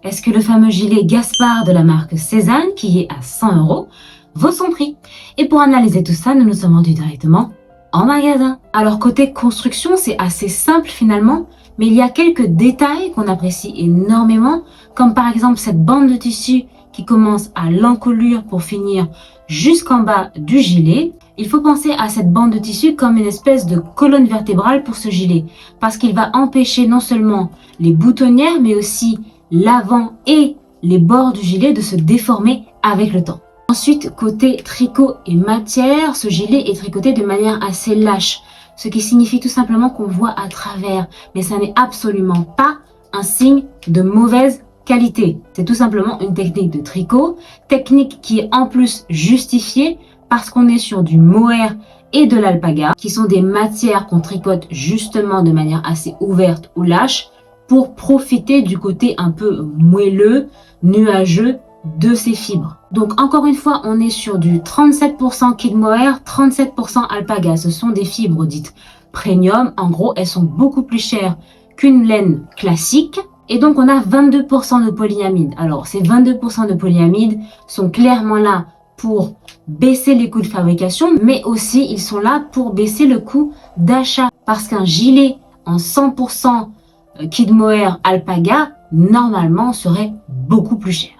Est-ce que le fameux gilet Gaspard de la marque Cézanne, qui est à 100 € vaut son prix? Et pour analyser tout ça, nous nous sommes rendus directement en magasin. Alors côté construction, c'est assez simple finalement, mais il y a quelques détails qu'on apprécie énormément, comme par exemple cette bande de tissu qui commence à l'encolure pour finir jusqu'en bas du gilet. Il faut penser à cette bande de tissu comme une espèce de colonne vertébrale pour ce gilet, parce qu'il va empêcher non seulement les boutonnières, mais aussi l'avant et les bords du gilet de se déformer avec le temps. Ensuite, côté tricot et matière, ce gilet est tricoté de manière assez lâche, ce qui signifie tout simplement qu'on voit à travers, mais ça n'est absolument pas un signe de mauvaise qualité. C'est tout simplement une technique de tricot, technique qui est en plus justifiée parce qu'on est sur du mohair et de l'alpaga, qui sont des matières qu'on tricote justement de manière assez ouverte ou lâche pour profiter du côté un peu moelleux, nuageux de ces fibres. Donc encore une fois, on est sur du 37% kid mohair, 37% alpaga. Ce sont des fibres dites premium. En gros, elles sont beaucoup plus chères qu'une laine classique. Et donc on a 22% de polyamide. Alors ces 22% de polyamide sont clairement là pour baisser les coûts de fabrication, mais aussi ils sont là pour baisser le coût d'achat. Parce qu'un gilet en 100% kid mohair alpaga, normalement, serait beaucoup plus cher.